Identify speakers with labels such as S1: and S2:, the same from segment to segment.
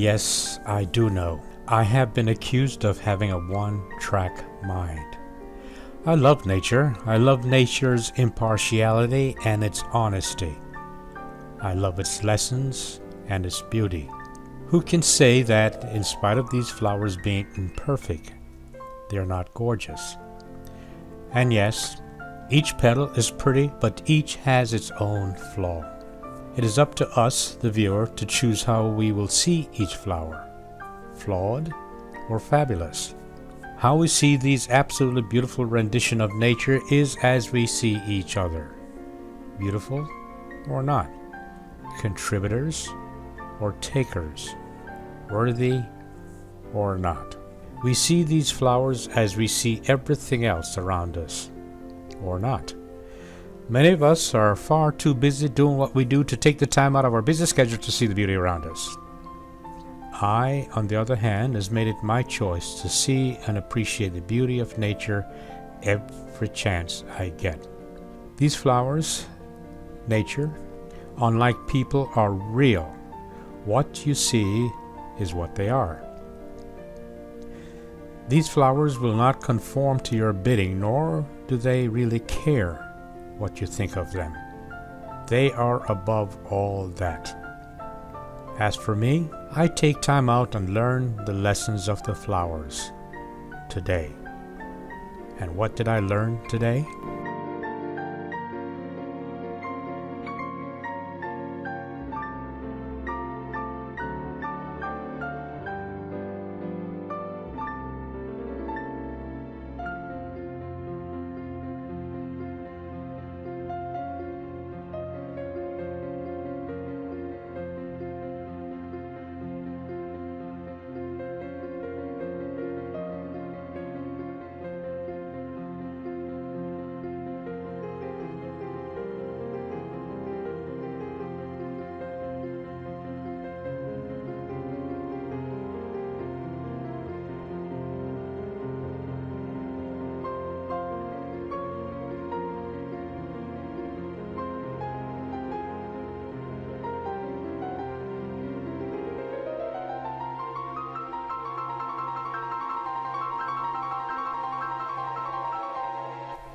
S1: Yes, I do know. I have been accused of having a one-track mind. I love nature. I love nature's impartiality and its honesty. I love its lessons and its beauty. Who can say that, in spite of these flowers being imperfect, they are not gorgeous? And yes, each petal is pretty, but each has its own flaw. It is up to us, the viewer, to choose how we will see each flower, flawed or fabulous. How we see these absolutely beautiful rendition of nature is as we see each other, beautiful or not, contributors or takers, worthy or not. We see these flowers as we see everything else around us, or not. Many of us are far too busy doing what we do to take the time out of our busy schedule to see the beauty around us. I, on the other hand, has made it my choice to see and appreciate the beauty of nature every chance I get. These flowers, nature, unlike people, are real. What you see is what they are. These flowers will not conform to your bidding, nor do they really care what you think of them. They are above all that. As for me, I take time out and learn the lessons of the flowers today. And what did I learn today?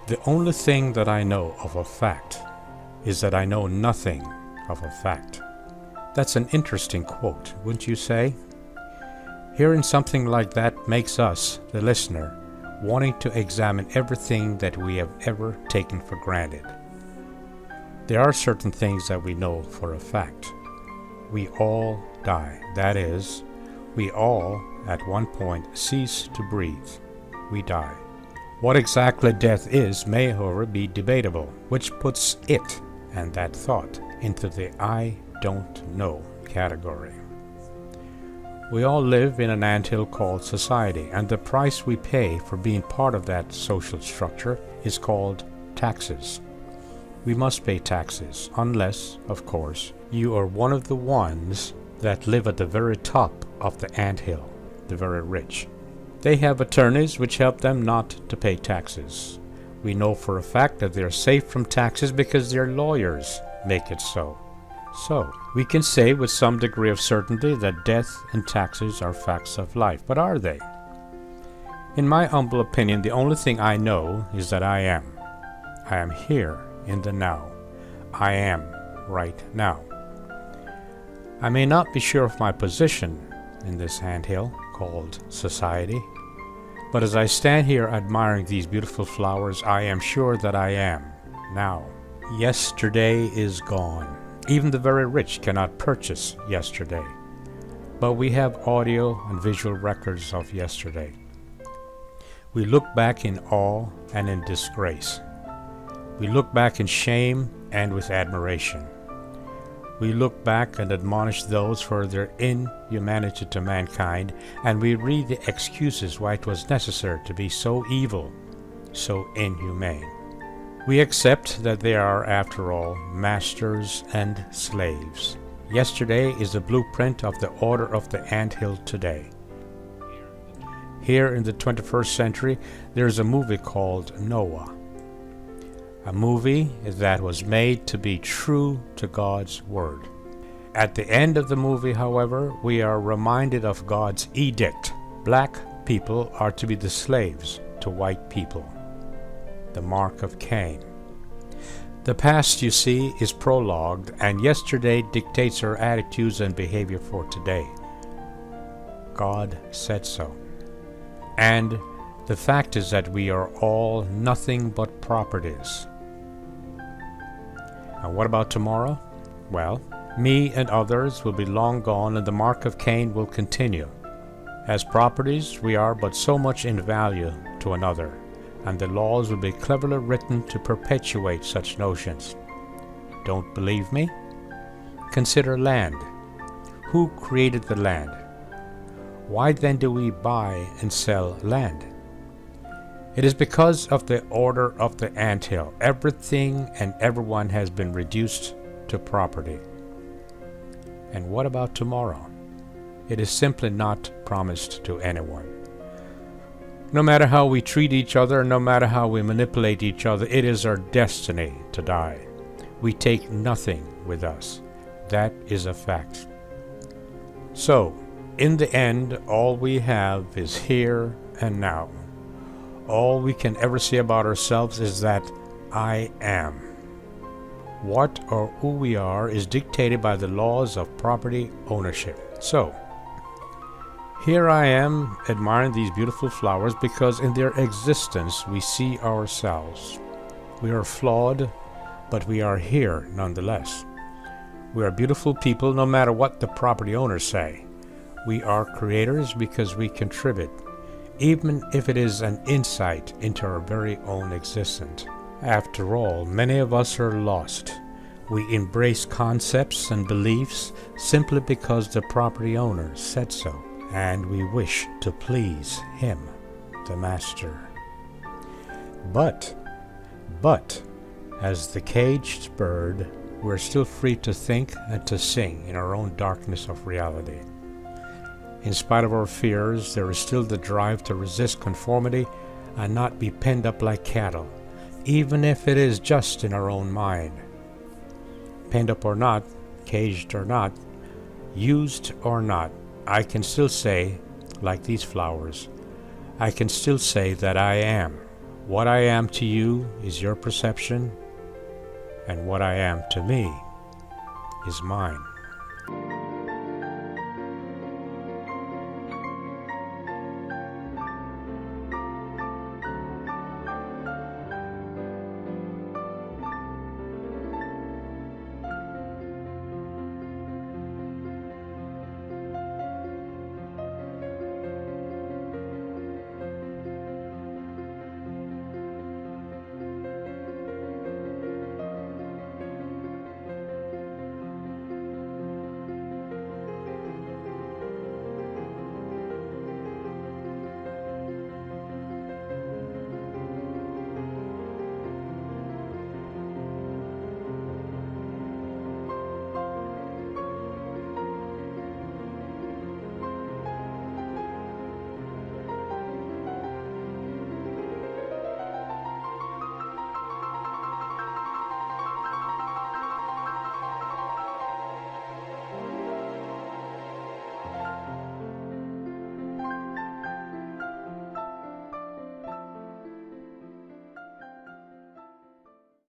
S1: The only thing that I know of a fact is that I know nothing of a fact. That's an interesting quote, wouldn't you say? Hearing something like that makes us, the listener, wanting to examine everything that we have ever taken for granted. There are certain things that we know for a fact. We all die. That is, we all, at one point, cease to breathe. We die. What exactly death is may, however, be debatable, which puts it and that thought into the I don't know category. We all live in an anthill called society, and the price we pay for being part of that social structure is called taxes. We must pay taxes, unless, of course, you are one of the ones that live at the very top of the anthill, the very rich. They have attorneys which help them not to pay taxes. We know for a fact that they are safe from taxes because their lawyers make it so. So, we can say with some degree of certainty that death and taxes are facts of life. But are they? In my humble opinion, the only thing I know is that I am. I am here in the now. I am right now. I may not be sure of my position in this anthill called society, but as I stand here admiring these beautiful flowers, I am sure that I am now. Yesterday is gone. Even the very rich cannot purchase yesterday. But we have audio and visual records of yesterday. We look back in awe and in disgrace. We look back in shame and with admiration. We look back and admonish those for their inhumanity to mankind, and we read the excuses why it was necessary to be so evil, so inhumane. We accept that they are, after all, masters and slaves. Yesterday is the blueprint of the order of the anthill today. Here in the 21st century, there is a movie called Noah. A movie that was made to be true to God's Word. At the end of the movie, however, we are reminded of God's edict. Black people are to be the slaves to white people. The mark of Cain. The past, you see, is prologued, and yesterday dictates our attitudes and behavior for today. God said so. And the fact is that we are all nothing but properties. And what about tomorrow? Well, me and others will be long gone, and the mark of Cain will continue. As properties, we are but so much in value to another, and the laws will be cleverly written to perpetuate such notions. Don't believe me? Consider land. Who created the land? Why then do we buy and sell land? It is because of the order of the anthill. Everything and everyone has been reduced to property. And what about tomorrow? It is simply not promised to anyone. No matter how we treat each other, no matter how we manipulate each other, it is our destiny to die. We take nothing with us. That is a fact. So, in the end, all we have is here and now. All we can ever say about ourselves is that I am. What or who we are is dictated by the laws of property ownership. So, here I am admiring these beautiful flowers because in their existence we see ourselves. We are flawed, but we are here nonetheless. We are beautiful people no matter what the property owners say. We are creators because we contribute, even if it is an insight into our very own existence. After all, many of us are lost. We embrace concepts and beliefs simply because the property owner said so, and we wish to please him, the master. But, as the caged bird, we're still free to think and to sing in our own darkness of reality. In spite of our fears, there is still the drive to resist conformity and not be penned up like cattle, even if it is just in our own mind. Penned up or not, caged or not, used or not, I can still say, like these flowers, I can still say that I am. What I am to you is your perception, and what I am to me is mine.